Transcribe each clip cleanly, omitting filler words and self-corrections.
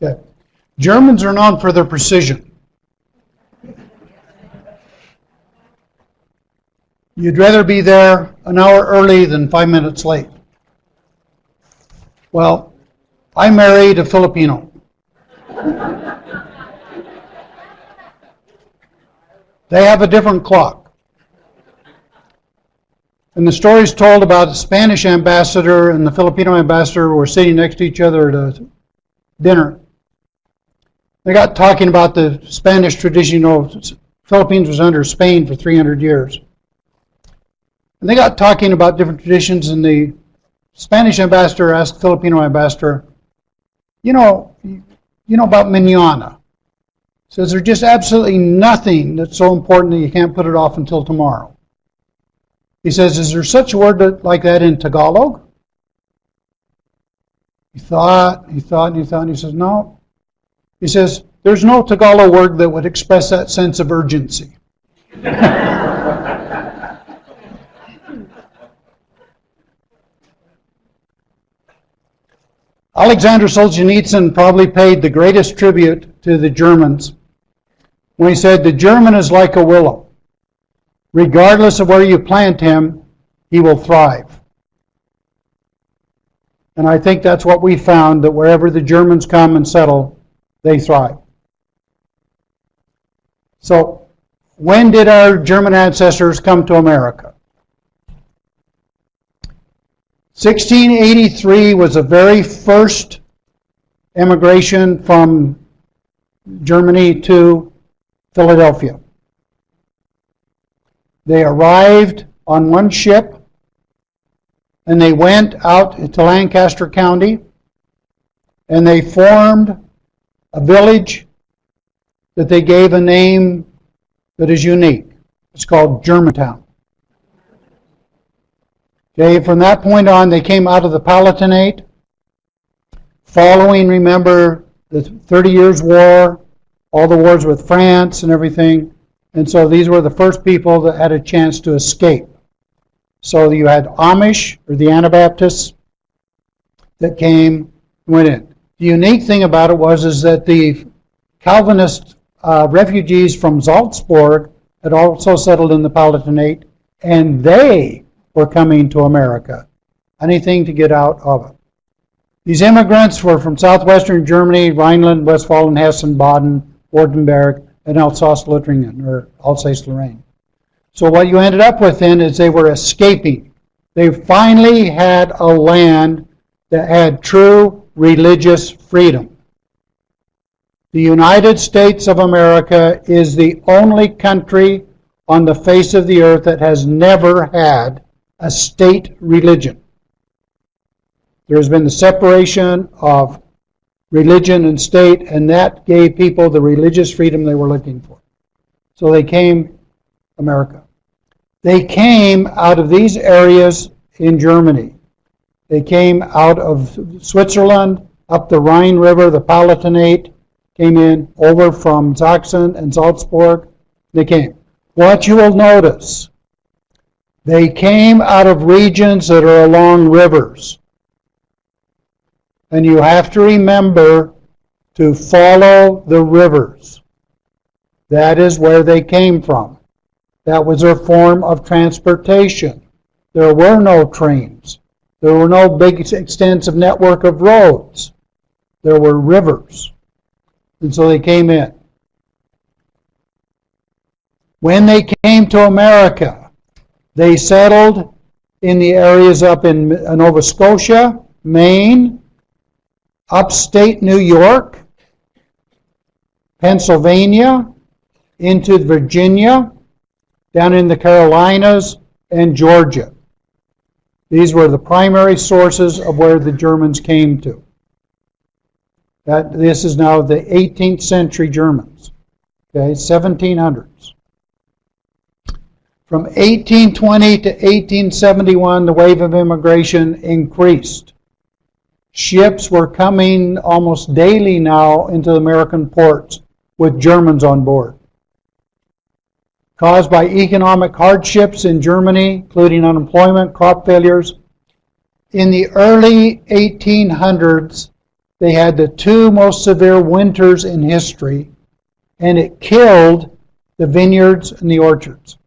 Okay. Germans are known for their precision. You'd rather be there an hour early than 5 minutes late. Well, I married a Filipino. They have a different clock. And the story is told about the Spanish ambassador and the Filipino ambassador were sitting next to each other at a dinner. They got talking about the Spanish tradition. You know, Philippines was under Spain for 300 years. And they got talking about different traditions, and the Spanish ambassador asked the Filipino ambassador, you know about mañana. Says there's just absolutely nothing that's so important that you can't put it off until tomorrow. He says, is there such a word like that in Tagalog? He thought, and he says, no. He says, there's no Tagalog word that would express that sense of urgency. Alexander Solzhenitsyn probably paid the greatest tribute to the Germans when he said, the German is like a willow. Regardless of where you plant him, he will thrive. And I think that's what we found, that wherever the Germans come and settle, they thrive. So, when did our German ancestors come to America? 1683 was the very first emigration from Germany to Philadelphia. They arrived on one ship and they went out to Lancaster County and they formed a village that they gave a name that is unique. It's called Germantown. Okay, from that point on, they came out of the Palatinate, following, remember, the 30 Years' War, all the wars with France and everything. And so these were the first people that had a chance to escape. So you had Amish, or the Anabaptists, that came and went in. The unique thing about it is that the Calvinist refugees from Salzburg had also settled in the Palatinate, and they were coming to America. Anything to get out of it. These immigrants were from southwestern Germany, Rhineland, Westphalen, Hessen, Baden, Württemberg, and Alsace-Lothringen, or Alsace-Lorraine. So what you ended up with then is they were escaping. They finally had a land that had true religious freedom. The United States of America is the only country on the face of the earth that has never had a state religion. There has been the separation of religion and state, and that gave people the religious freedom they were looking for. So they came America. They came out of these areas in Germany. They came out of Switzerland, up the Rhine River, the Palatinate, came in over from Sachsen and Salzburg. They came. What you will notice, they came out of regions that are along rivers. And you have to remember to follow the rivers. That is where they came from. That was their form of transportation. There were no trains. There were no big extensive network of roads. There were rivers. And so they came in. When they came to America, they settled in the areas up in Nova Scotia, Maine, upstate New York, Pennsylvania, into Virginia, down in the Carolinas, and Georgia. These were the primary sources of where the Germans came to. This is now the 18th century Germans, okay, 1700s. From 1820 to 1871, the wave of immigration increased. Ships were coming almost daily now into the American ports with Germans on board. Caused by economic hardships in Germany, including unemployment, crop failures. In the early 1800s, they had the two most severe winters in history, and it killed the vineyards and the orchards.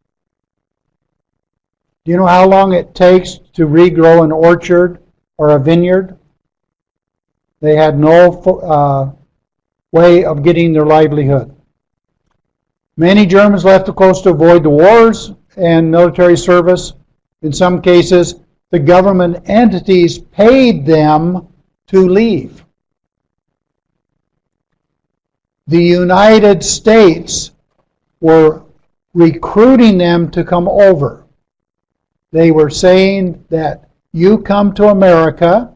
Do you know how long it takes to regrow an orchard or a vineyard? They had no way of getting their livelihood. Many Germans left the coast to avoid the wars and military service. In some cases, the government entities paid them to leave. The United States were recruiting them to come over. They were saying that you come to America,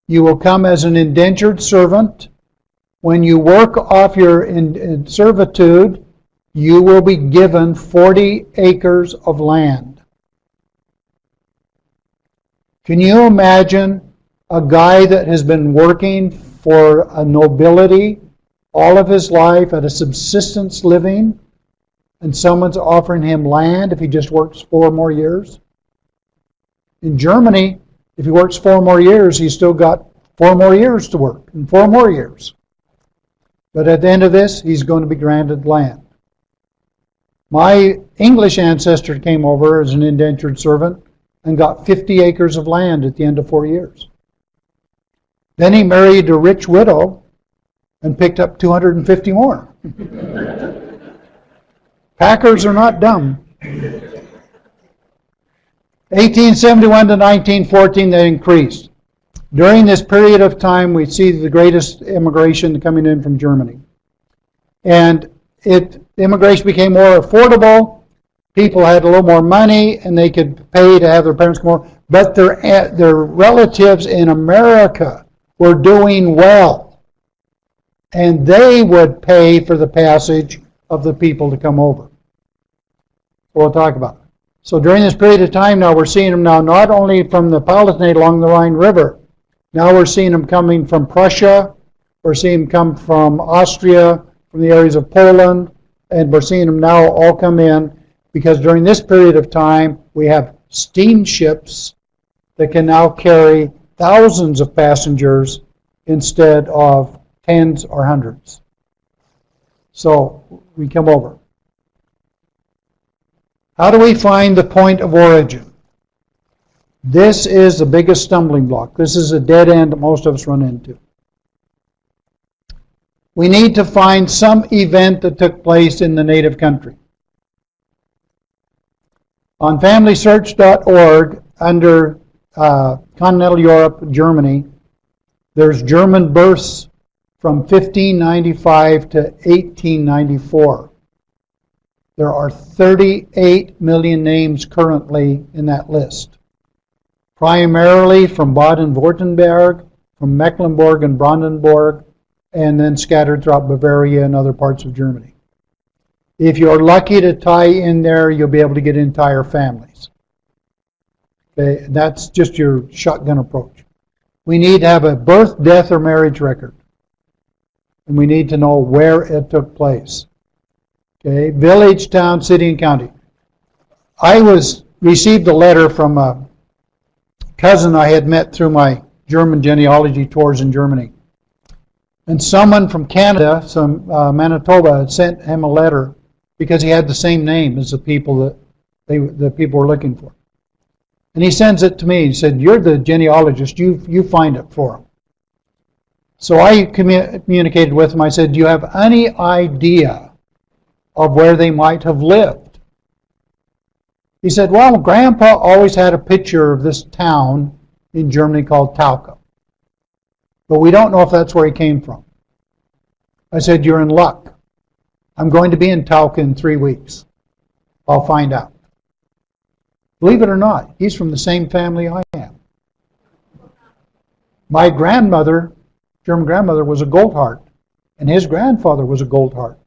you will come as an indentured servant. When you work off your servitude, you will be given 40 acres of land. Can you imagine a guy that has been working for a nobility all of his life at a subsistence living, and someone's offering him land if he just works 4 more years? In Germany, if he works 4 more years, he's still got 4 more years to work, and 4 more years. But at the end of this, he's going to be granted land. My English ancestor came over as an indentured servant and got 50 acres of land at the end of 4 years. Then he married a rich widow and picked up 250 more. Packers are not dumb. 1871 to 1914, they increased. During this period of time, we see the greatest immigration coming in from Germany. And immigration became more affordable. People had a little more money, and they could pay to have their parents come over. But their relatives in America were doing well. And they would pay for the passage of the people to come over. We'll talk about it. So during this period of time now, we're seeing them now not only from the Palatinate along the Rhine River. Now we're seeing them coming from Prussia. We're seeing them come from Austria, from the areas of Poland. And we're seeing them now all come in because during this period of time, we have steamships that can now carry thousands of passengers instead of tens or hundreds. So we come over. How do we find the point of origin? This is the biggest stumbling block. This is a dead end that most of us run into. We need to find some event that took place in the native country. On FamilySearch.org, under Continental Europe, Germany, there's German births from 1595 to 1894. There are 38 million names currently in that list, primarily from Baden-Württemberg, from Mecklenburg and Brandenburg, and then scattered throughout Bavaria and other parts of Germany. If you're lucky to tie in there, you'll be able to get entire families. Okay, that's just your shotgun approach. We need to have a birth, death, or marriage record. And we need to know where it took place. Okay, village, town, city, and county. I received a letter from a cousin I had met through my German genealogy tours in Germany. And someone from Canada, Manitoba, had sent him a letter because he had the same name as the people that the people were looking for. And he sends it to me. He said, "You're the genealogist. You find it for him." So I communicated with him. I said, "Do you have any idea of where they might have lived?" He said, "Well, Grandpa always had a picture of this town in Germany called Tauka. But we don't know if that's where he came from." I said, "You're in luck. I'm going to be in Tauka in 3 weeks. I'll find out." Believe it or not, he's from the same family I am. My grandmother, German grandmother, was a Goldhart, and his grandfather was a Goldhart.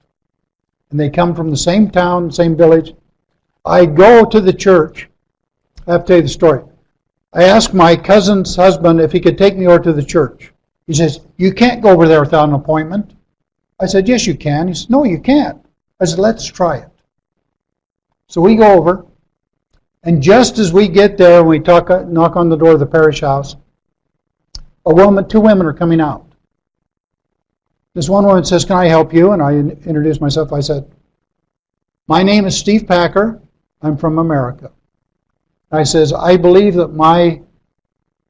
And they come from the same town, same village. I go to the church. I have to tell you the story. I asked my cousin's husband if he could take me over to the church. He says, "You can't go over there without an appointment." I said, "Yes, you can." He said, "No, you can't." I said, "Let's try it." So we go over, and just as we get there, we knock on the door of the parish house, two women are coming out. This one woman says, "Can I help you?" And I introduced myself. I said, "My name is Steve Packer. I'm from America." I says, "I believe that my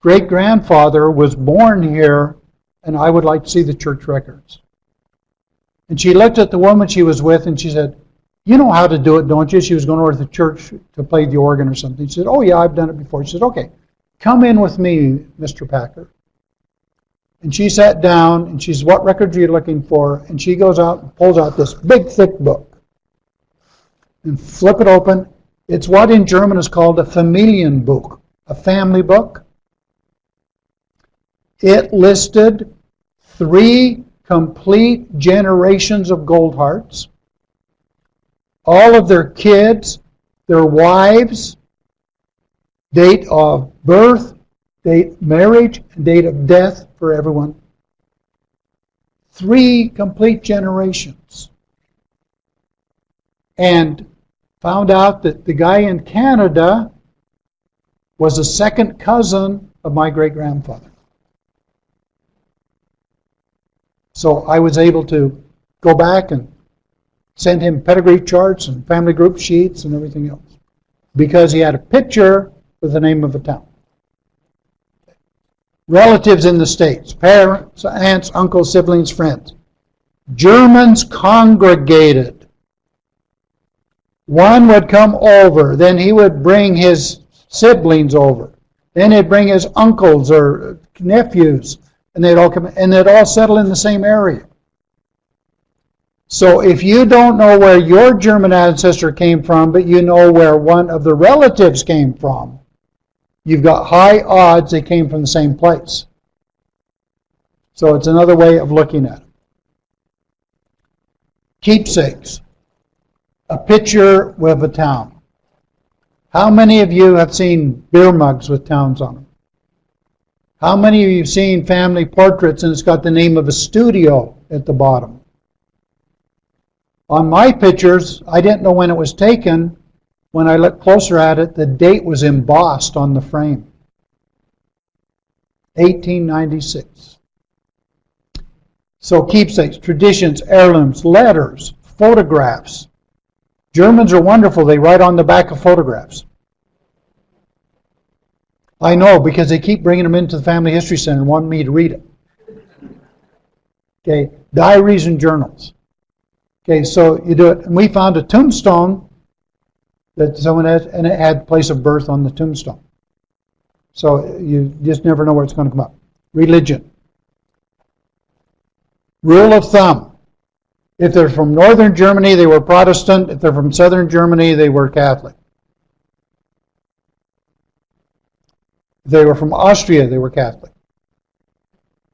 great-grandfather was born here, and I would like to see the church records." And she looked at the woman she was with, and she said, "You know how to do it, don't you?" She was going over to the church to play the organ or something. She said, "Oh, yeah, I've done it before." She said, "Okay, come in with me, Mr. Packer." And she sat down, and she said, "What records are you looking for?" And she goes out and pulls out this big, thick book. And flip it open. It's what in German is called a Familienbuch, a family book. It listed 3 complete generations of Goldharts, all of their kids, their wives, date of birth, date of marriage, and date of death for everyone. 3 complete generations. And found out that the guy in Canada was a second cousin of my great-grandfather. So I was able to go back and send him pedigree charts and family group sheets and everything else, because he had a picture with the name of a town. Relatives in the States, parents, aunts, uncles, siblings, friends. Germans congregated. One would come over, then he would bring his siblings over. Then he'd bring his uncles or nephews, and they'd all come, and they'd all settle in the same area. So if you don't know where your German ancestor came from, but you know where one of the relatives came from, you've got high odds they came from the same place. So it's another way of looking at it. Keepsakes. A picture with a town. How many of you have seen beer mugs with towns on them? How many of you have seen family portraits and it's got the name of a studio at the bottom? On my pictures, I didn't know when it was taken. When I looked closer at it, the date was embossed on the frame. 1896. So keepsakes, traditions, heirlooms, letters, photographs. Germans are wonderful. They write on the back of photographs. I know, because they keep bringing them into the Family History Center and want me to read it. Okay, diaries and journals. Okay, so you do it. And we found a tombstone that someone has, and it had place of birth on the tombstone. So you just never know where it's going to come up. Religion. Rule of thumb. If they're from northern Germany, they were Protestant. If they're from southern Germany, they were Catholic. If they were from Austria, they were Catholic.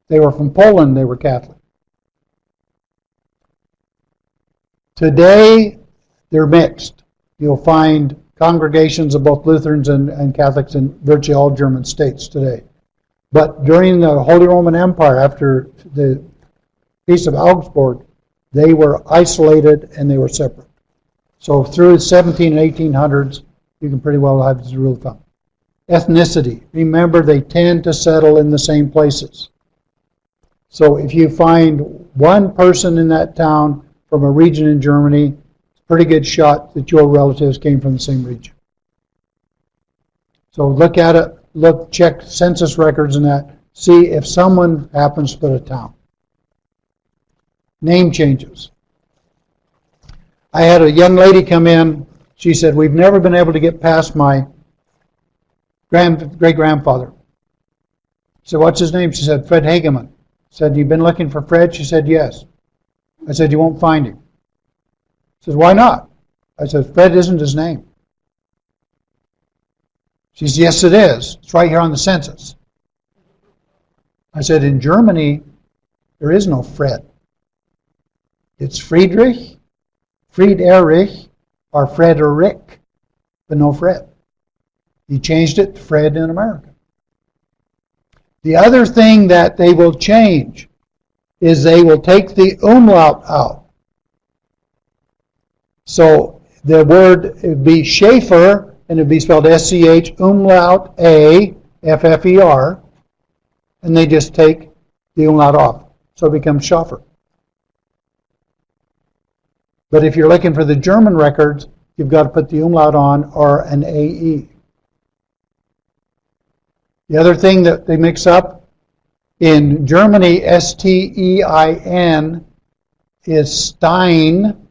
If they were from Poland, they were Catholic. Today, they're mixed. You'll find congregations of both Lutherans and Catholics in virtually all German states today. But during the Holy Roman Empire, after the Peace of Augsburg, they were isolated and they were separate. So through the 17 and 1800s, you can pretty well have this rule of thumb. Ethnicity. Remember, they tend to settle in the same places. So if you find one person in that town from a region in Germany, it's a pretty good shot that your relatives came from the same region. So look at it, check census records and that, see if someone happens to put a town. Name changes. I had a young lady come in. She said, "We've never been able to get past my great-grandfather." I said, "What's his name?" She said, "Fred Hageman." I said, "You've been looking for Fred?" She said, "Yes." I said, "You won't find him." She said, "Why not?" I said, "Fred isn't his name." She said, "Yes, it is. It's right here on the census." I said, "In Germany, there is no Fred. It's Friedrich, Friederich, or Frederick, but no Fred. He changed it to Fred in America." The other thing that they will change is they will take the umlaut out. So the word would be Schaefer, and it would be spelled S-C-H, umlaut A, F-F-E-R. and they just take the umlaut off. So it becomes Schaffer. But if you're looking for the German records, you've got to put the umlaut on or an AE. The other thing that they mix up, in Germany, Stein is Stein.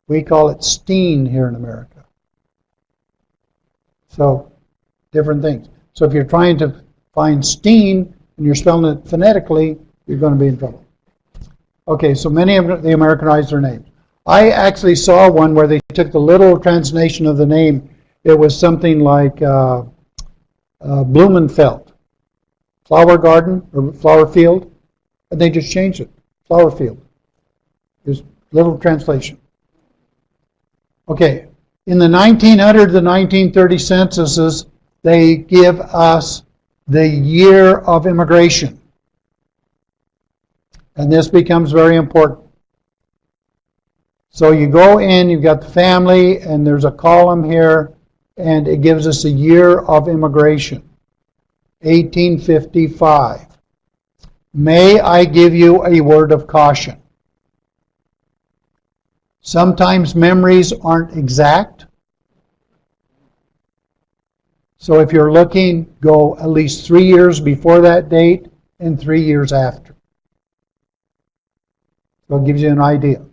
We call it Steen here in America. So, different things. So if you're trying to find Steen and you're spelling it phonetically, you're going to be in trouble. Okay, so many of the Americanized their names. I actually saw one where they took the literal translation of the name. It was something like Blumenfeld, flower garden or flower field, and they just changed it, flower field. Just little translation. Okay, in the 1900 to 1930 censuses, they give us the year of immigration. And this becomes very important. So you go in, you've got the family, and there's a column here, and it gives us a year of immigration, 1855. May I give you a word of caution? Sometimes memories aren't exact. So if you're looking, go at least 3 years before that date and 3 years after. So it gives you an idea.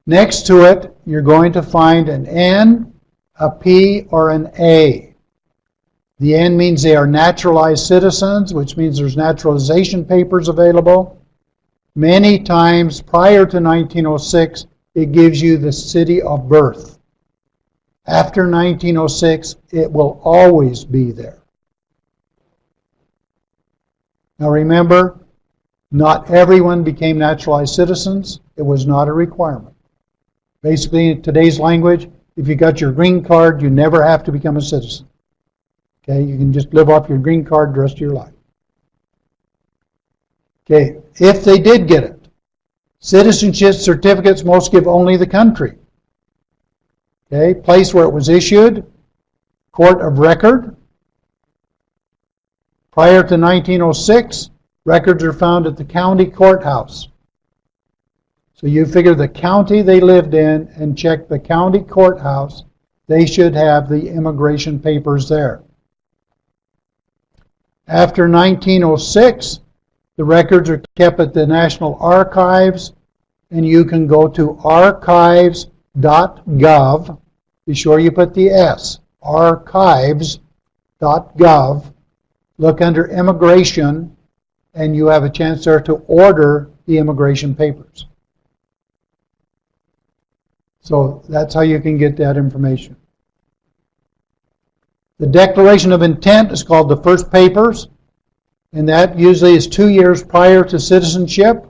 Next to it, you're going to find an N, a P, or an A. The N means they are naturalized citizens, which means there's naturalization papers available. Many times prior to 1906, it gives you the city of birth. After 1906, it will always be there. Now remember, not everyone became naturalized citizens. It was not a requirement. Basically, in today's language, if you got your green card, you never have to become a citizen. Okay, you can just live off your green card the rest of your life. Okay, if they did get it, citizenship certificates most give only the country. Okay, place where it was issued, court of record. Prior to 1906, records are found at the county courthouse. So you figure the county they lived in and check the county courthouse, they should have the immigration papers there. After 1906, the records are kept at the National Archives, and you can go to archives.gov. Be sure you put the S, archives.gov. Look under immigration, and you have a chance there to order the immigration papers. So that's how you can get that information. The Declaration of Intent is called the first papers, and that usually is 2 years prior to citizenship.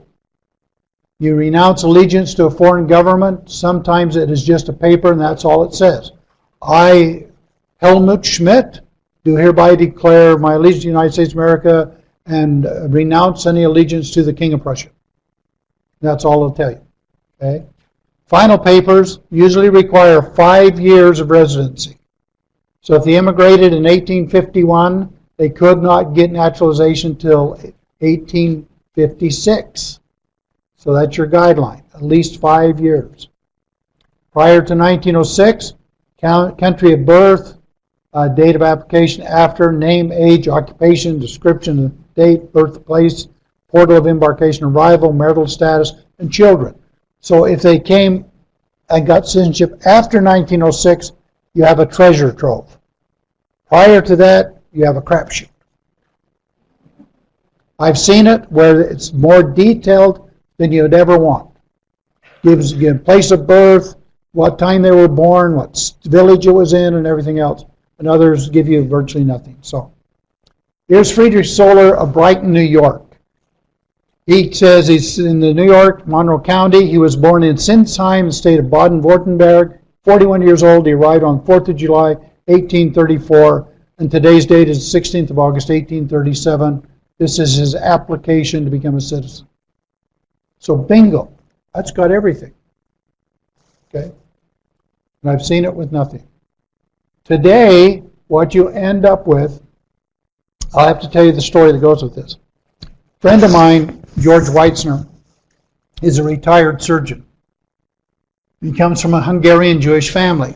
You renounce allegiance to a foreign government. Sometimes it is just a paper, and that's all it says. I, Helmut Schmidt, do hereby declare my allegiance to the United States of America and renounce any allegiance to the King of Prussia. That's all it'll tell you. Okay? Final papers usually require 5 years of residency. So if they immigrated in 1851, they could not get naturalization until 1856. So that's your guideline, at least 5 years. Prior to 1906, country of birth, date of application after, name, age, occupation, description of date, birthplace, portal of embarkation, arrival, marital status, and children. So if they came and got citizenship after 1906, you have a treasure trove. Prior to that, you have a crapshoot. I've seen it where it's more detailed than you'd ever want. Gives you a place of birth, what time they were born, what village it was in, and everything else. And others give you virtually nothing. So here's Friedrich Solar of Brighton, New York. He says he's in the New York, Monroe County. He was born in Sinsheim, the state of Baden-Württemberg. 41 years old. He arrived on 4th of July, 1834. And today's date is 16th of August, 1837. This is his application to become a citizen. So bingo. That's got everything. Okay? And I've seen it with nothing. Today, what you end up with I'll have to tell you the story that goes with this. A friend of mine, George Weitzner, is a retired surgeon. He comes from a Hungarian Jewish family.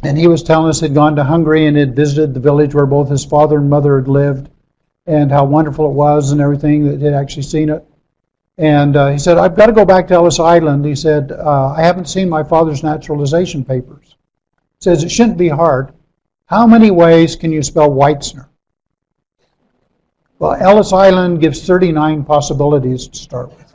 And he was telling us he'd gone to Hungary and had visited the village where both his father and mother had lived, and how wonderful it was and everything, that he'd actually seen it. And he said, I've got to go back to Ellis Island. He said, I haven't seen my father's naturalization papers. He says, it shouldn't be hard. How many ways can you spell Weitzner? Well, Ellis Island gives 39 possibilities to start with.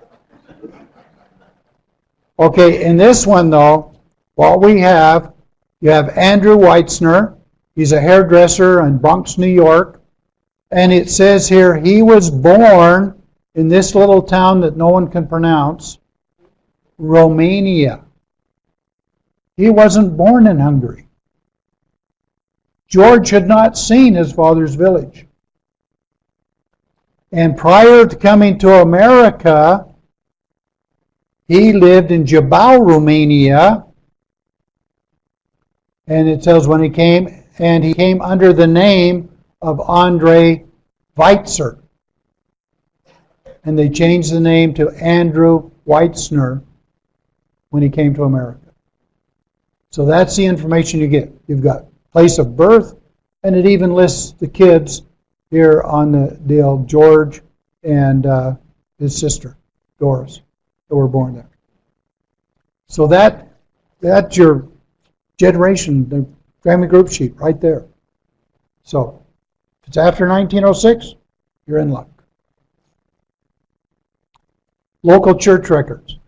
Okay, in this one, though, what we have, you have Andrew Weitzner. He's a hairdresser in Bronx, New York. And it says here, he was born in this little town that no one can pronounce, Romania. He wasn't born in Hungary. George had not seen his father's village. And prior to coming to America, he lived in Jabal, Romania. And it tells when he came, and he came under the name of Andre Weitzer. And they changed the name to Andrew Weitzner when he came to America. So that's the information you get. You've got place of birth, and it even lists the kids here on the deal, George and his sister, Doris, that were born there. So that's your generation, the family group sheet right there. So if it's after 1906, you're in luck. Local church records.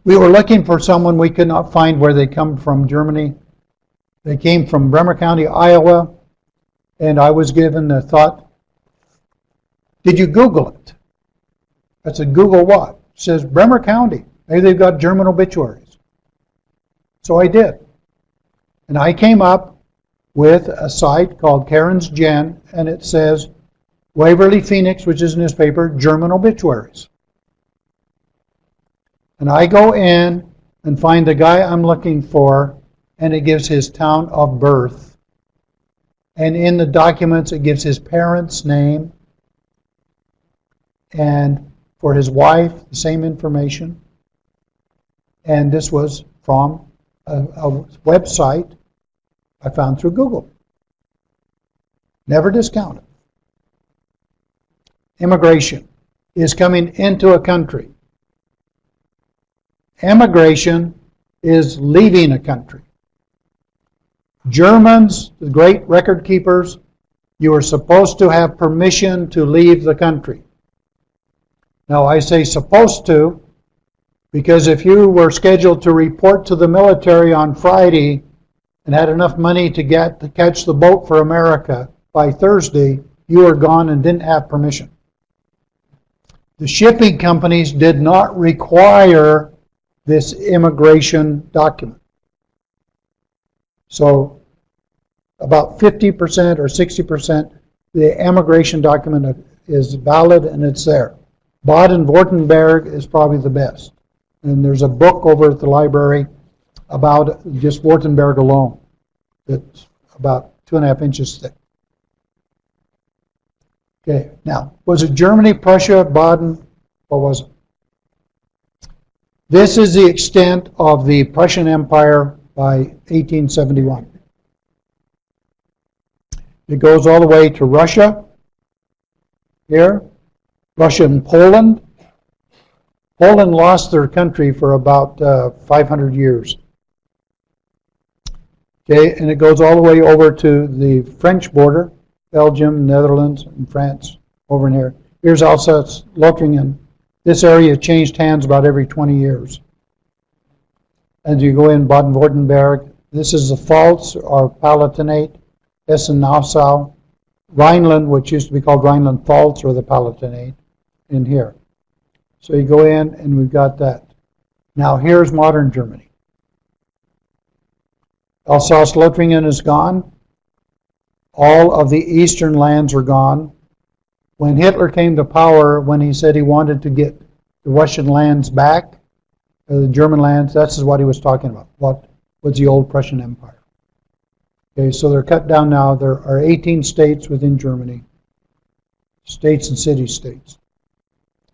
We were looking for someone we could not find where they come from Germany. They came from Bremer County, Iowa, and I was given the thought, did you Google it? I said, Google what? It says Bremer County. Maybe they've got German obituaries. So I did. And I came up with a site called Karen's Gen, and it says Waverly Phoenix, which is a newspaper, German obituaries. And I go in and find the guy I'm looking for, and it gives his town of birth. And in the documents, it gives his parents' name, and for his wife, the same information. And this was from a website I found through Google. Never discount it. Immigration is coming into a country. Emigration is leaving a country. Germans, the great record keepers, you are supposed to have permission to leave the country. Now I say supposed to because if you were scheduled to report to the military on Friday and had enough money to catch the boat for America by Thursday, you were gone and didn't have permission. The shipping companies did not require this immigration document. So about 50% or 60%, the immigration document is valid and it's there. Baden-Württemberg is probably the best. And there's a book over at the library about just Württemberg alone that's about 2.5 inches thick. Okay, now, was it Germany, Prussia, Baden? What was it? This is the extent of the Prussian Empire by 1871. It goes all the way to Russia, here, Russia and Poland. Poland lost their country for about 500 years. Okay, and it goes all the way over to the French border, Belgium, Netherlands, and France, over in here. Here's Alsace-Lothringen. This area changed hands about every 20 years. As you go in Baden-Württemberg, this is the Pfalz or Palatinate, Hessen-Nassau, Rhineland, which used to be called Rhineland-Pfalz or the Palatinate, in here. So you go in and we've got that. Now here's modern Germany. Alsace-Lothringen is gone. All of the eastern lands are gone. When Hitler came to power, when he said he wanted to get the Russian lands back, the German lands, that's what he was talking about. What was the old Prussian Empire. Okay, so they're cut down now. There are 18 states within Germany, states and city-states.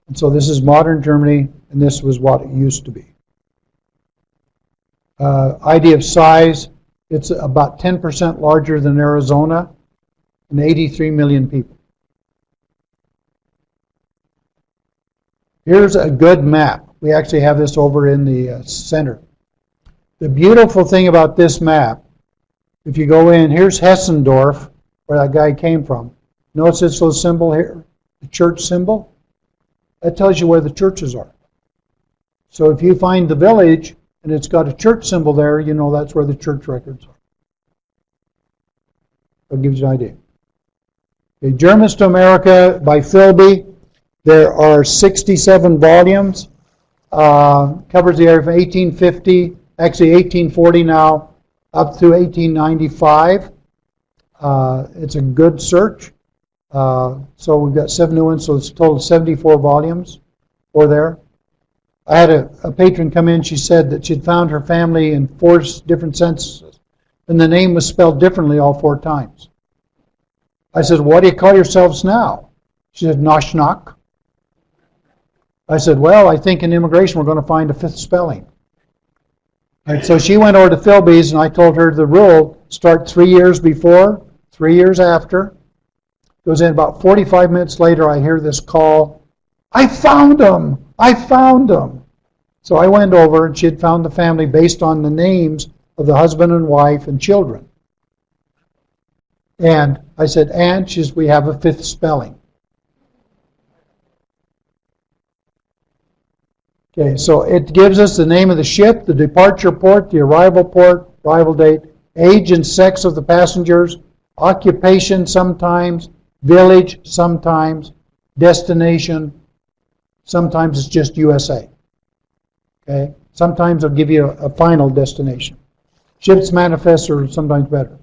And so this is modern Germany, and this was what it used to be. Idea of size, it's about 10% larger than Arizona, and 83 million people. Here's a good map. We actually have this over in the center. The beautiful thing about this map, if you go in, here's Hessendorf, where that guy came from. Notice this little symbol here, the church symbol? That tells you where the churches are. So if you find the village and it's got a church symbol there, you know that's where the church records are. That gives you an idea. Okay, Germans to America by Philby. There are 67 volumes. Covers the area from 1850, actually 1840 now, up to 1895. It's a good search. So we've got 7 new ones, so it's a total of 74 volumes for there. I had a patron come in. She said that she'd found her family in 4 different censuses, and the name was spelled differently all 4 times. I said, what do you call yourselves now? She said, Noshnak. I said, well, I think in immigration we're going to find a 5th spelling. And so she went over to Philby's, and I told her the rule, start 3 years before, 3 years after. Goes in about 45 minutes later, I hear this call, I found them! I found them! So I went over, and she had found the family based on the names of the husband and wife and children. And I said, and she says, we have a 5th spelling. Okay, so it gives us the name of the ship, the departure port, the arrival date, age and sex of the passengers, occupation sometimes, village sometimes, destination, sometimes it's just USA. Okay, sometimes it'll give you a final destination. Ship's manifests are sometimes better.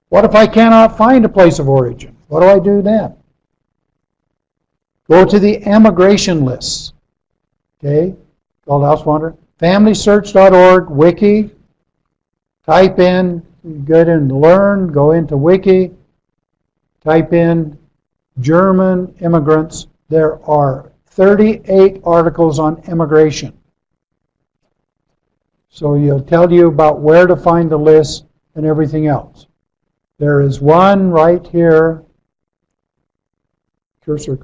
What if I cannot find a place of origin? What do I do then? Go to the emigration lists. Okay, called House Wanderer. FamilySearch.org, wiki. Type in, go and learn, go into wiki. Type in German immigrants. There are 38 articles on immigration. So it'll tell you about where to find the list and everything else. There is one right here. Cursor.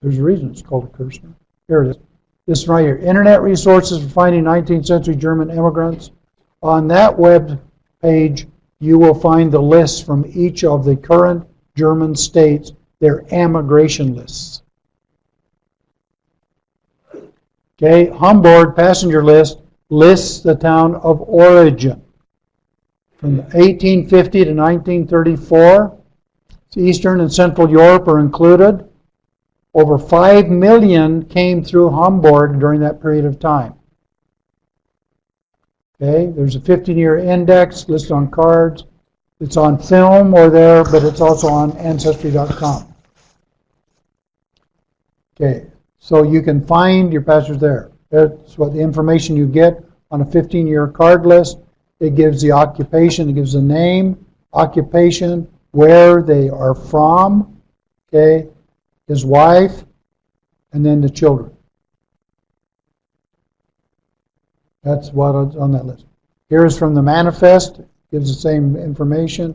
There's a reason it's called a cursor. Here it is. This right here. Internet resources for finding 19th century German immigrants. On that web page, you will find the lists from each of the current German states, their emigration lists. Okay, Hamburg passenger list lists the town of origin. From 1850 to 1934, Eastern and Central Europe are included. Over 5 million came through Hamburg during that period of time. Okay, there's a 15-year index listed on cards. It's on film or there, but it's also on Ancestry.com. Okay, so you can find your pastors there. That's what the information you get on a 15-year card list. It gives the occupation, it gives the name, occupation, where they are from, okay, his wife, and then the children. That's what's on that list. Here's from the manifest, gives the same information.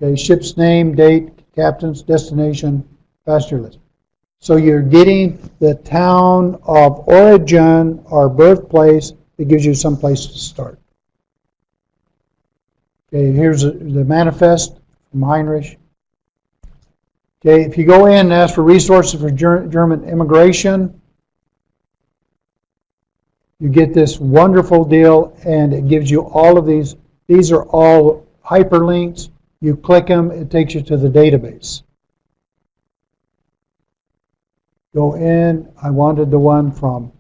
Okay, ship's name, date, captain's destination, passenger list. So you're getting the town of origin or birthplace. It gives you some place to start. Okay, here's the manifest from Heinrich. Okay, if you go in and ask for resources for German immigration, you get this wonderful deal, and it gives you all of these. These are all hyperlinks. You click them, it takes you to the database. Go in. I wanted the one from,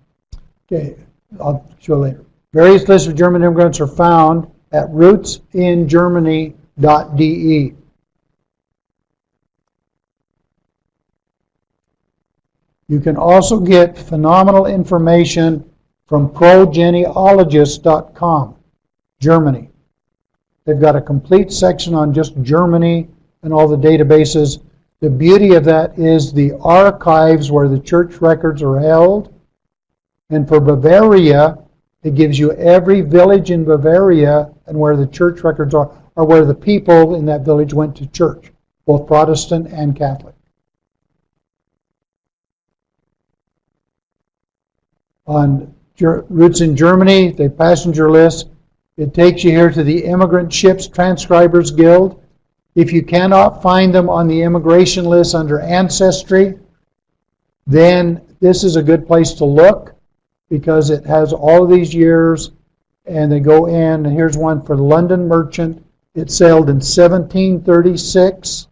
okay, I'll show you later. Various lists of German immigrants are found at rootsingermany.de. You can also get phenomenal information from progenealogist.com. Germany. They've got a complete section on just Germany and all the databases. The beauty of that is the archives where the church records are held. And for Bavaria, it gives you every village in Bavaria and where the church records are, or where the people in that village went to church, both Protestant and Catholic. On routes in Germany, the passenger list, it takes you here to the Immigrant Ships Transcribers Guild. If you cannot find them on the immigration list under Ancestry, then this is a good place to look because it has all of these years and they go in. And here's one for London Merchant. It sailed in 1736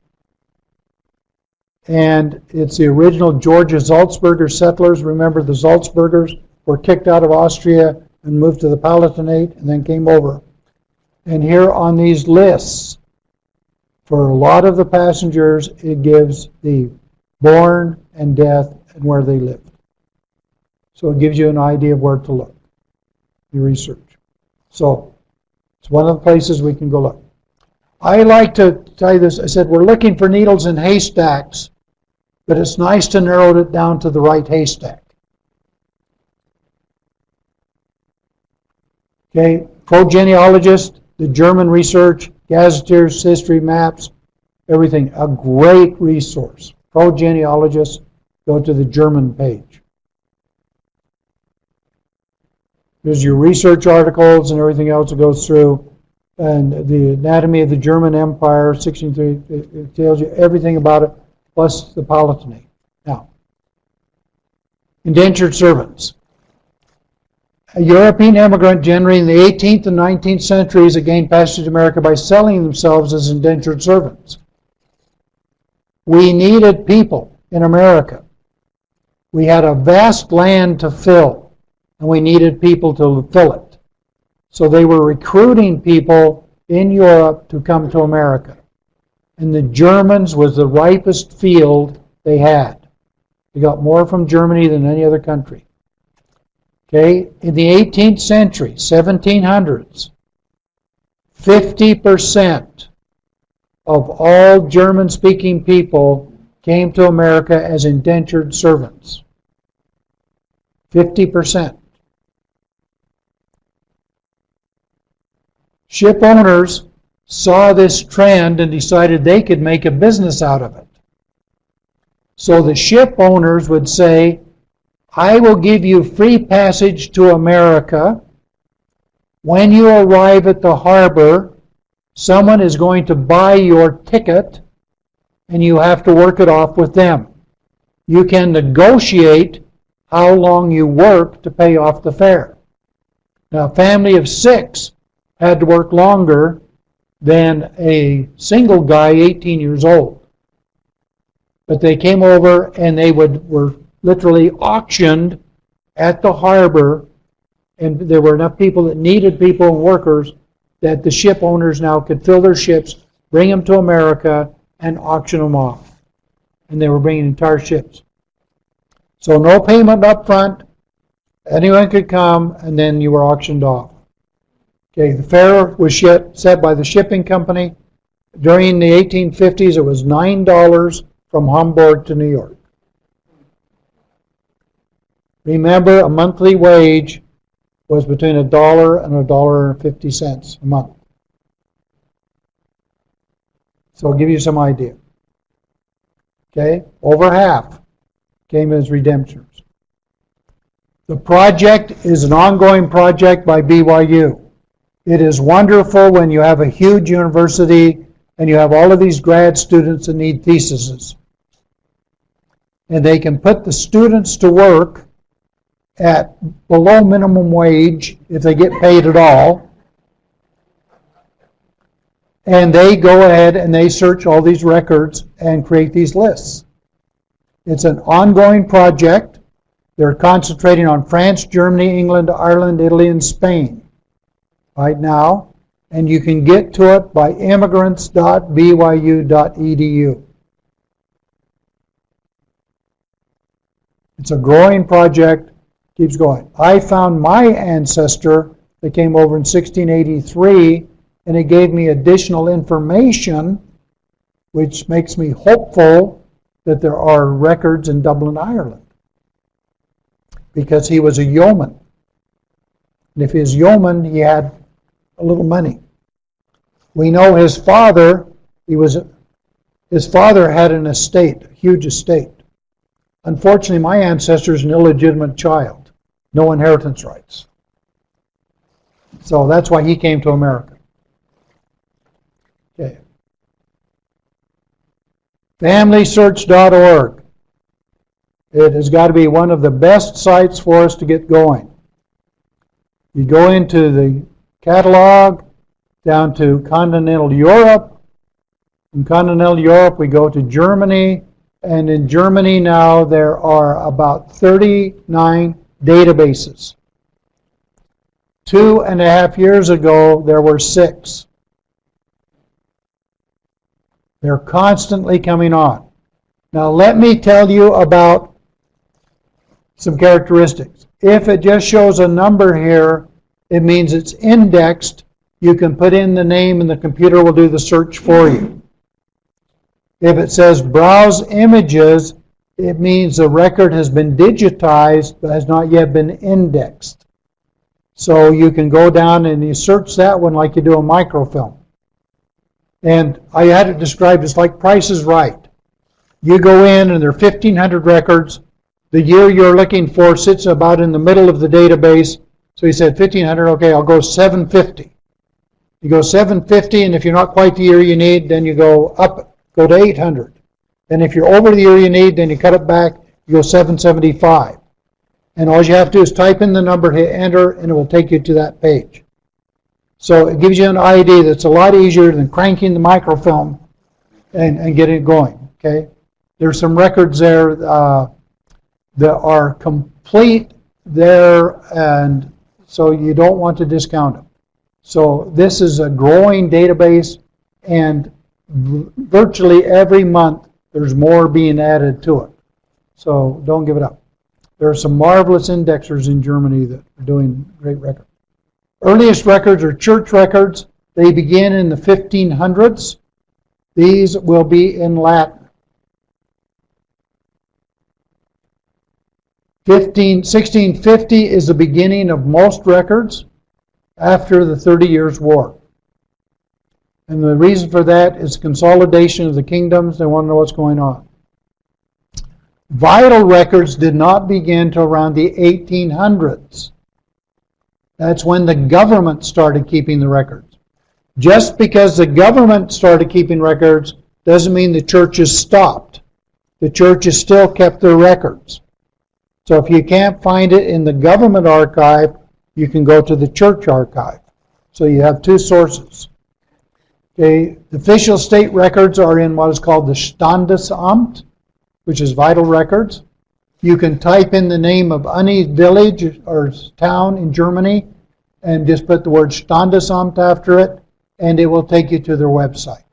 and it's the original Georgia Salzburger settlers. Remember, the Salzburgers were kicked out of Austria and moved to the Palatinate and then came over. And here on these lists, for a lot of the passengers, it gives the born and death and where they lived. So it gives you an idea of where to look, your research. So it's one of the places we can go look. I like to tell you this. I said we're looking for needles in haystacks, but it's nice to narrow it down to the right haystack. Okay, Pro-Genealogist, the German research, gazetteers, history, maps, everything. A great resource. Pro-Genealogist, go to the German page. There's your research articles and everything else that goes through. And the anatomy of the German Empire, 1603, it tells you everything about it, plus the Palatinate. Now, indentured servants. A European immigrant generally in the 18th and 19th centuries gained passage to America by selling themselves as indentured servants. We needed people in America. We had a vast land to fill, and we needed people to fill it. So they were recruiting people in Europe to come to America. And the Germans was the ripest field they had. They got more from Germany than any other country. Okay, in the 18th century, 1700s, 50% of all German-speaking people came to America as indentured servants. 50%. Ship owners saw this trend and decided they could make a business out of it. So the ship owners would say, I will give you free passage to America. When you arrive at the harbor, someone is going to buy your ticket and you have to work it off with them. You can negotiate how long you work to pay off the fare. Now, a family of 6 had to work longer than a single guy 18 years old. But they came over and they were literally auctioned at the harbor, and there were enough people that needed people and workers that the ship owners now could fill their ships, bring them to America, and auction them off. And they were bringing entire ships. So no payment up front. Anyone could come, and then you were auctioned off. Okay, the fare was set by the shipping company. During the 1850s, it was $9 from Hamburg to New York. Remember, a monthly wage was between $1 and $1.50 a month. So I'll give you some idea. Okay, over half came as redemptions. The project is an ongoing project by BYU. It is wonderful when you have a huge university and you have all of these grad students that need theses. And they can put the students to work at below minimum wage if they get paid at all. And they go ahead and they search all these records and create these lists. It's an ongoing project. They're concentrating on France, Germany, England, Ireland, Italy, and Spain right now. And you can get to it by immigrants.byu.edu. It's a growing project. Keeps going. I found my ancestor that came over in 1683, and it gave me additional information, which makes me hopeful that there are records in Dublin, Ireland, because he was a yeoman. And if he was yeoman, he had a little money. We know his father, his father had an estate, a huge estate. Unfortunately, my ancestor is an illegitimate child, no inheritance rights. So that's why he came to America. Okay. FamilySearch.org. It has got to be one of the best sites for us to get going. You go into the catalog, down to continental Europe. In continental Europe, we go to Germany. And in Germany now, there are about 39 databases. 2.5 years ago, there were 6. They're constantly coming on. Now, let me tell you about some characteristics. If it just shows a number here, it means it's indexed. You can put in the name and the computer will do the search for you. If it says browse images, it means the record has been digitized but has not yet been indexed. So you can go down and you search that one like you do a microfilm. And I had it described as like Price is Right. You go in and there are 1,500 records. The year you're looking for sits about in the middle of the database. So he said 1,500, okay, I'll go 750. You go 750, and if you're not quite the year you need, then you go up, go to 800. And if you're over the year you need, then you cut it back, you go 775. And all you have to do is type in the number, hit enter, and it will take you to that page. So it gives you an ID that's a lot easier than cranking the microfilm and getting it going. Okay, there's some records there that are complete there, and so you don't want to discount them. So this is a growing database, and virtually every month there's more being added to it. So don't give it up. There are some marvelous indexers in Germany that are doing great records. Earliest records are church records. They begin in the 1500s. These will be in Latin. 1650 is the beginning of most records after the 30 Years' War. And the reason for that is consolidation of the kingdoms. They want to know what's going on. Vital records did not begin till around the 1800s. That's when the government started keeping the records. Just because the government started keeping records doesn't mean the churches stopped. The churches still kept their records. So if you can't find it in the government archive, you can go to the church archive. So you have two sources. Okay, the official state records are in what is called the Standesamt, which is vital records. You can type in the name of any village or town in Germany and just put the word Standesamt after it, and it will take you to their website.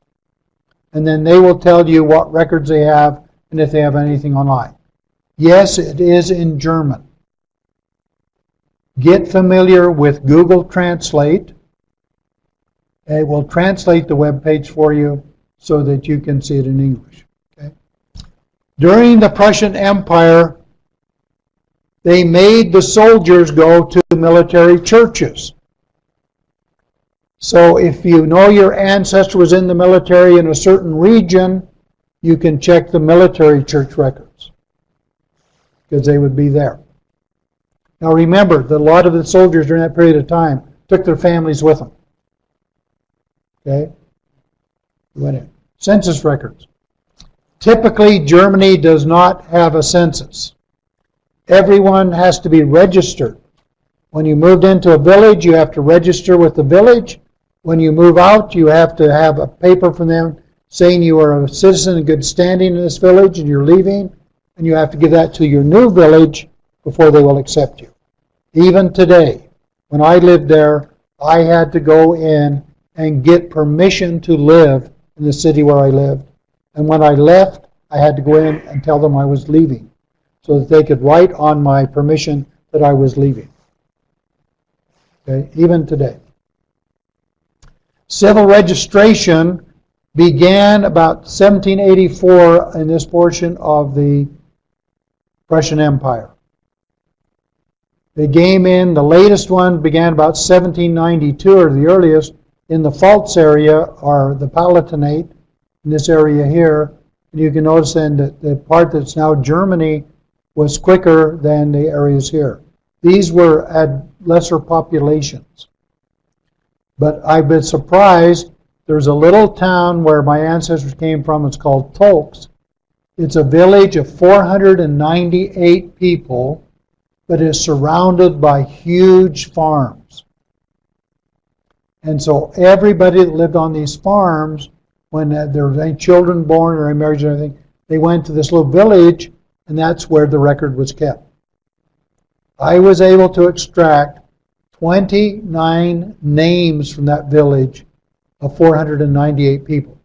And then they will tell you what records they have and if they have anything online. Yes, it is in German. Get familiar with Google Translate. It will translate the web page for you so that you can see it in English. Okay? During the Prussian Empire, they made the soldiers go to military churches. So if you know your ancestor was in the military in a certain region, you can check the military church records because they would be there. Now remember that a lot of the soldiers during that period of time took their families with them. Okay? Went in. Census records. Typically, Germany does not have a census. Everyone has to be registered. When you moved into a village, you have to register with the village. When you move out, you have to have a paper from them saying you are a citizen in good standing in this village and you're leaving, and you have to give that to your new village before they will accept you. Even today, when I lived there, I had to go in and get permission to live in the city where I lived. And when I left, I had to go in and tell them I was leaving so that they could write on my permission that I was leaving. Okay, even today. Civil registration began about 1784 in this portion of the Prussian Empire. They came in, the latest one began about 1792, or the earliest, in the Pfalz area, or the Palatinate, in this area here. And you can notice then that the part that's now Germany was quicker than the areas here. These were at lesser populations. But I've been surprised. There's a little town where my ancestors came from. It's called Tolks. It's a village of 498 people, but is surrounded by huge farms. And so everybody that lived on these farms, when there were any children born or any marriage or anything, they went to this little village, and that's where the record was kept. I was able to extract 29 names from that village of 498 people.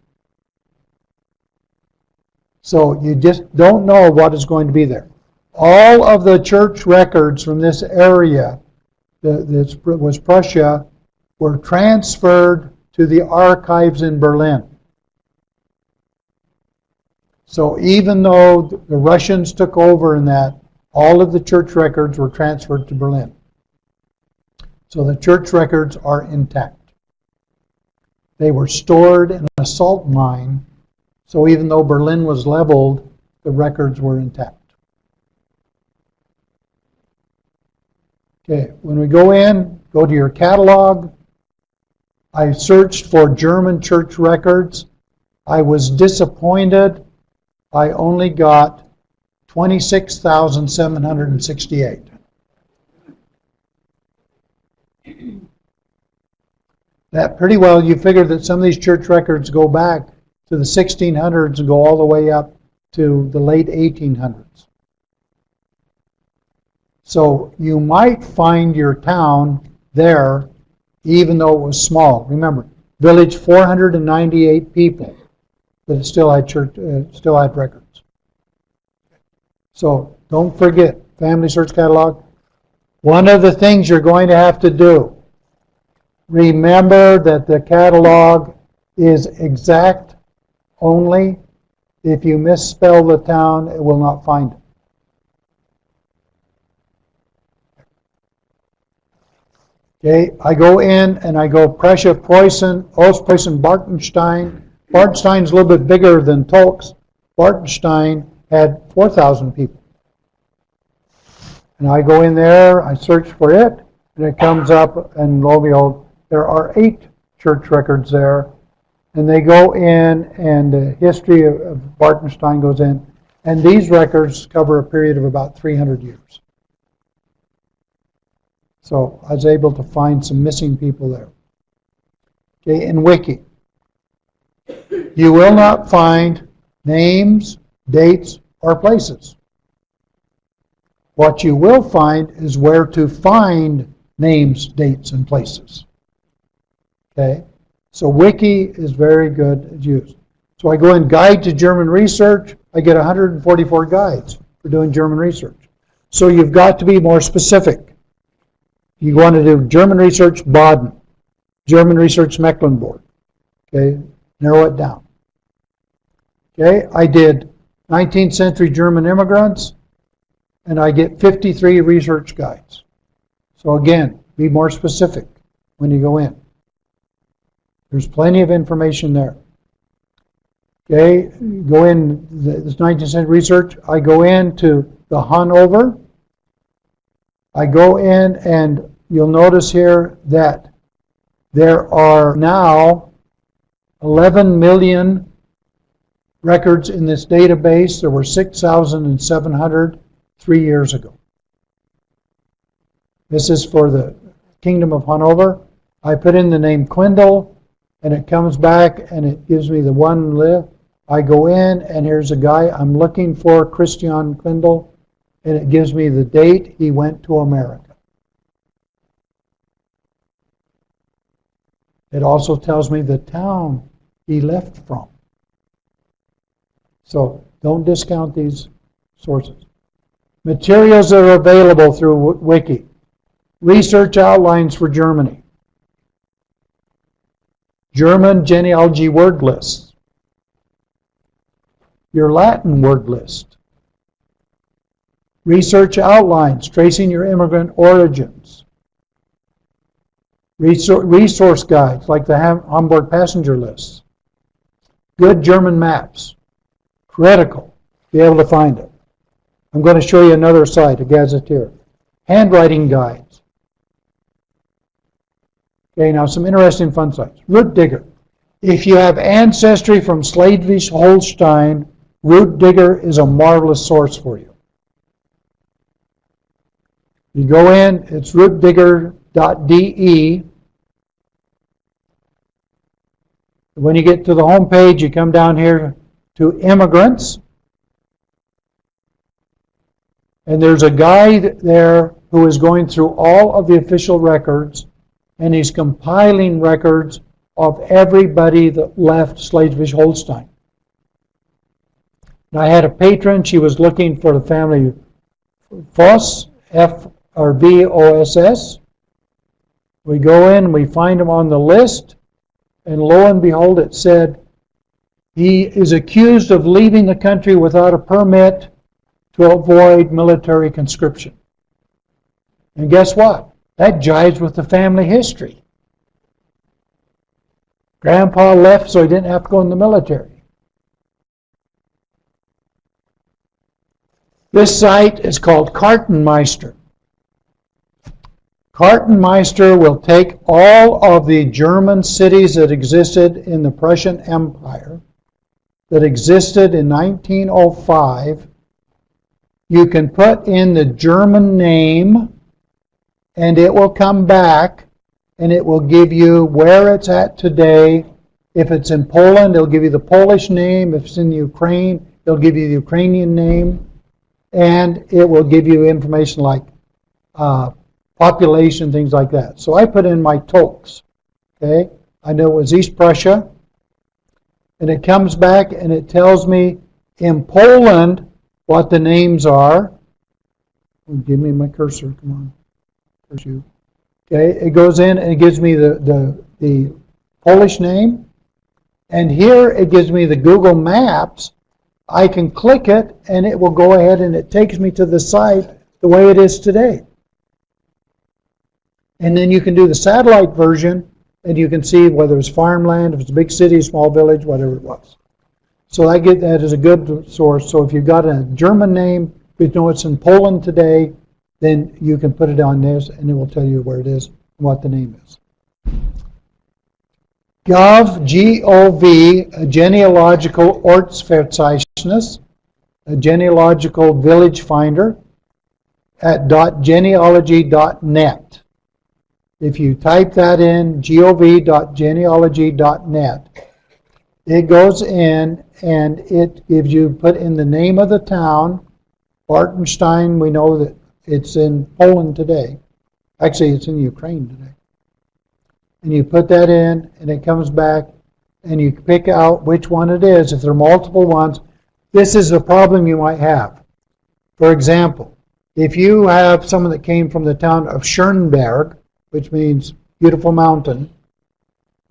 So you just don't know what is going to be there. All of the church records from this area, that was Prussia, were transferred to the archives in Berlin. So even though the Russians took over in that, all of the church records were transferred to Berlin. So the church records are intact. They were stored in a salt mine, so even though Berlin was leveled, the records were intact. Okay, when we go in, go to your catalog. I searched for German church records. I was disappointed. I only got 26,768. That pretty well, you figure that some of these church records go back to the 1600s and go all the way up to the late 1800s. So you might find your town there, even though it was small. Remember, village 498 people, but it still had church, still had records. So don't forget, Family Search Catalog. One of the things you're going to have to do, remember that the catalog is exact only. If you misspell the town, it will not find it. Okay, I go in and I go Prussia, Preußen, Ostpreußen, Bartenstein. Bartenstein's a little bit bigger than Tolks. Bartenstein had 4,000 people. And I go in there, I search for it, and it comes up, and lo and behold, there are 8 church records there. And they go in, and the history of Bartenstein goes in. And these records cover a period of about 300 years. So I was able to find some missing people there. Okay, in Wiki, you will not find names, dates, or places. What you will find is where to find names, dates, and places. Okay, so Wiki is very good at use. So I go in Guide to German Research. I get 144 guides for doing German research. So you've got to be more specific. You want to do German research Baden, German research Mecklenburg. Okay, narrow it down. Okay, I did 19th century German immigrants, and I get 53 research guides. So again, be more specific when you go in. There's plenty of information there. Okay, go in this 19th century research. I go into the Hanover. I go in, and you'll notice here that there are now 11 million records in this database. There were 6,700 3 years ago. This is for the Kingdom of Hanover. I put in the name Quindle, and it comes back, and it gives me the one live. I go in, and here's a guy. I'm looking for Christian Quindle, and it gives me the date he went to America. It also tells me the town he left from. So don't discount these sources. Materials that are available through Wiki. Research outlines for Germany. German genealogy word lists. Your Latin word list. Research outlines tracing your immigrant origins. Resource guides like the Hamburg passenger lists. Good German maps. Critical. Be able to find it. I'm going to show you another site, a gazetteer. Handwriting guides. Okay, now some interesting fun sites. Root Digger. If you have ancestry from Schleswig-Holstein, Root Digger is a marvelous source for you. You go in, it's rootdigger.de. When you get to the home page, you come down here to immigrants. And there's a guide there who is going through all of the official records, and he's compiling records of everybody that left Schleswig-Holstein. I had a patron, she was looking for the family Voss, V-O-S-S. We go in, we find him on the list, and lo and behold, it said he is accused of leaving the country without a permit to avoid military conscription. And guess what? That jives with the family history. Grandpa left so he didn't have to go in the military. This site is called Kartenmeister. Kartenmeister will take all of the German cities that existed in the Prussian Empire, that existed in 1905. You can put in the German name, and it will come back, and it will give you where it's at today. If it's in Poland, it'll give you the Polish name. If it's in Ukraine, it'll give you the Ukrainian name. And it will give you information like population, things like that. So I put in my Tolks. Okay, I know it was East Prussia. And it comes back and it tells me in Poland what the names are. Give me my cursor, come on. There's you. Okay, it goes in and it gives me the Polish name. And here it gives me the Google Maps. I can click it and it will go ahead and it takes me to the site the way it is today. And then you can do the satellite version and you can see whether it's farmland, if it's a big city, small village, whatever it was. So I get that as a good source. So if you've got a German name, but you know it's in Poland today, then you can put it on this and it will tell you where it is and what the name is. G-O-V, a genealogical Ortsverzeichnis, a genealogical village finder at .genealogy.net. If you type that in, gov.genealogy.net, it goes in and it gives you, put in the name of the town. Bartenstein, we know that it's in Poland today. Actually, it's in Ukraine today. And you put that in, and it comes back, and you pick out which one it is. If there are multiple ones, this is a problem you might have. For example, if you have someone that came from the town of Schönberg, which means beautiful mountain,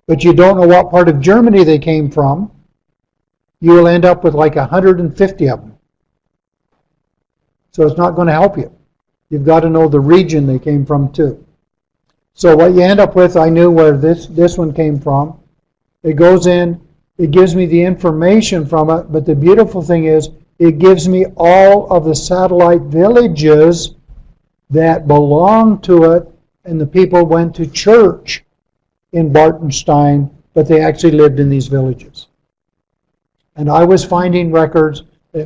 but you don't know what part of Germany they came from, you will end up with like 150 of them. So it's not going to help you. You've got to know the region they came from too. So what you end up with, I knew where this one came from. It goes in, it gives me the information from it, but the beautiful thing is it gives me all of the satellite villages that belong to it, and the people went to church in Bartenstein, but they actually lived in these villages. And I was finding records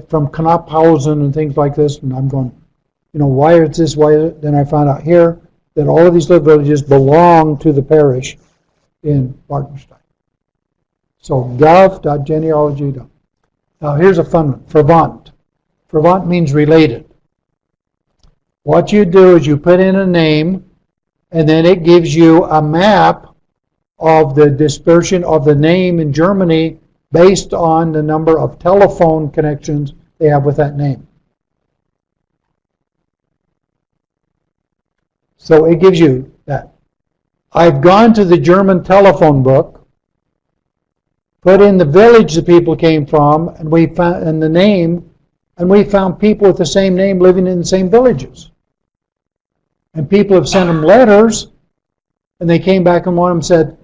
from Knopphausen and things like this, and I'm going, why is this, why is it? Then I found out here that all of these little villages belong to the parish in Bartenstein. So gov.genealogy. Now here's a fun one, Verwandt. Verwandt means related. What you do is you put in a name, and then it gives you a map of the dispersion of the name in Germany based on the number of telephone connections they have with that name. So it gives you that. I've gone to the German telephone book, put in the village the people came from, and we found and the name, and we found people with the same name living in the same villages. And people have sent them letters, and they came back and one of them said,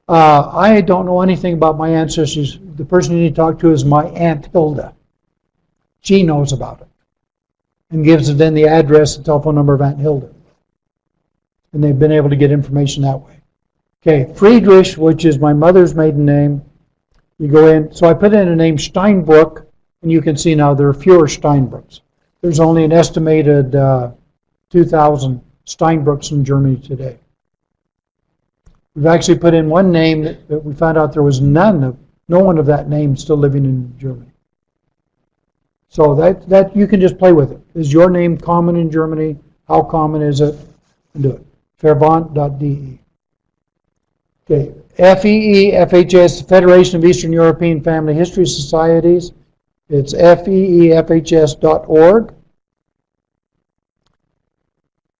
I don't know anything about my ancestors. The person you need to talk to is my Aunt Hilda. She knows about it. And gives them then the address and telephone number of Aunt Hilda. And they've been able to get information that way. Okay, Friedrich, which is my mother's maiden name, you go in. So I put in a name Steinbruck, and you can see now there are fewer Steinbrucks. There's only an estimated 2,000 Steinbrucks in Germany today. We've actually put in one name that we found out there was no one of that name still living in Germany. So that you can just play with it. Is your name common in Germany? How common is it? And do it. Verwandt.de. Okay, FEE, FHS, Federation of Eastern European Family History Societies. It's feefhs.org.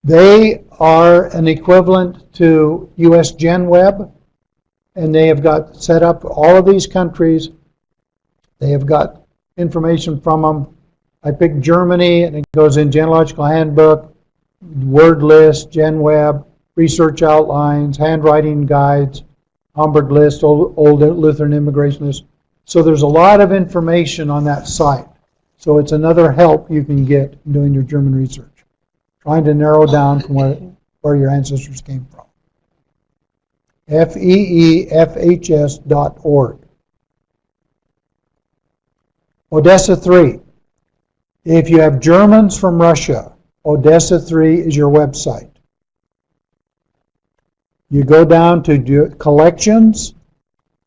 They are an equivalent to US GenWeb, and they have got set up all of these countries. They have got information from them. I picked Germany, and it goes in Genealogical Handbook, Word List, GenWeb, Research Outlines, Handwriting Guides, Homburg List, Old Lutheran Immigration List. So there's a lot of information on that site. So it's another help you can get in doing your German research, trying to narrow down from where your ancestors came from. feefhs.org. Odessa 3. If you have Germans from Russia, Odessa 3 is your website. You go down to collections,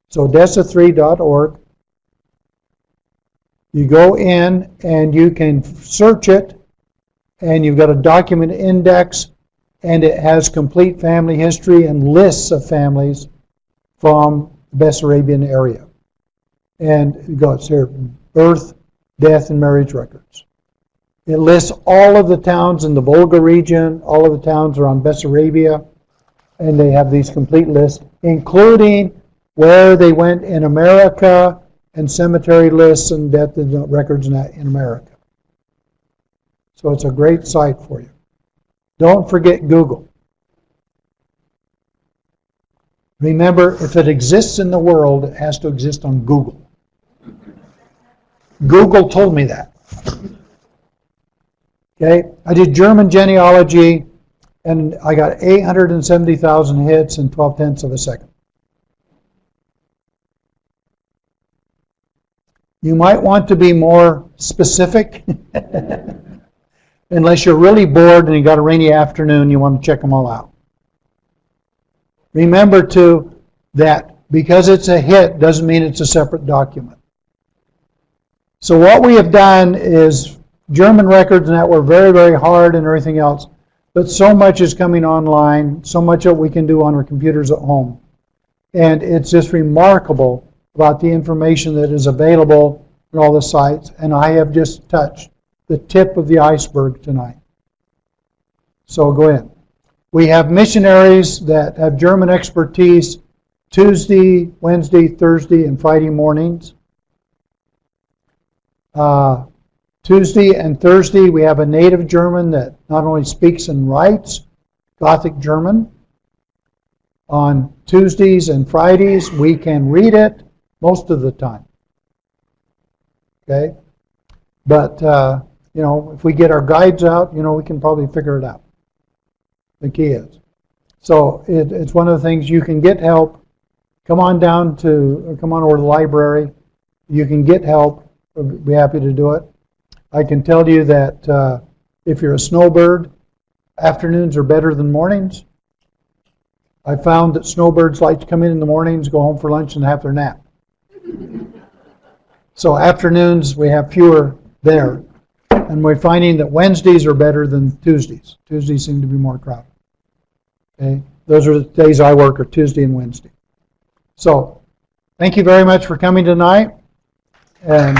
it's odessa3.org. You go in and you can search it, and you've got a document index, and it has complete family history and lists of families from the Bessarabian area. And it goes here, birth, death, and marriage records. It lists all of the towns in the Volga region, all of the towns around Bessarabia, and they have these complete lists, including where they went in America, and cemetery lists and death records in America. So it's a great site for you. Don't forget Google. Remember, if it exists in the world, it has to exist on Google. Google told me that. Okay, I did German genealogy, and I got 870,000 hits in 12/10 of a second. You might want to be more specific, unless you're really bored and you got a rainy afternoon, you want to check them all out. Remember too that because it's a hit doesn't mean it's a separate document. So what we have done is German records and that were very, very hard and everything else, but so much is coming online, so much that we can do on our computers at home. And it's just remarkable about the information that is available in all the sites, and I have just touched the tip of the iceberg tonight. So go in. We have missionaries that have German expertise Tuesday, Wednesday, Thursday, and Friday mornings. Tuesday and Thursday we have a native German that not only speaks and writes Gothic German. On Tuesdays and Fridays we can read it most of the time. Okay? But, if we get our guides out, we can probably figure it out. The key is. So it's one of the things you can get help. Come on over to the library. You can get help. We'll be happy to do it. I can tell you that if you're a snowbird, afternoons are better than mornings. I found that snowbirds like to come in the mornings, go home for lunch, and have their nap. So afternoons, we have fewer there. And we're finding that Wednesdays are better than Tuesdays. Tuesdays seem to be more crowded. Okay? Those are the days I work, are Tuesday and Wednesday. So, thank you very much for coming tonight. And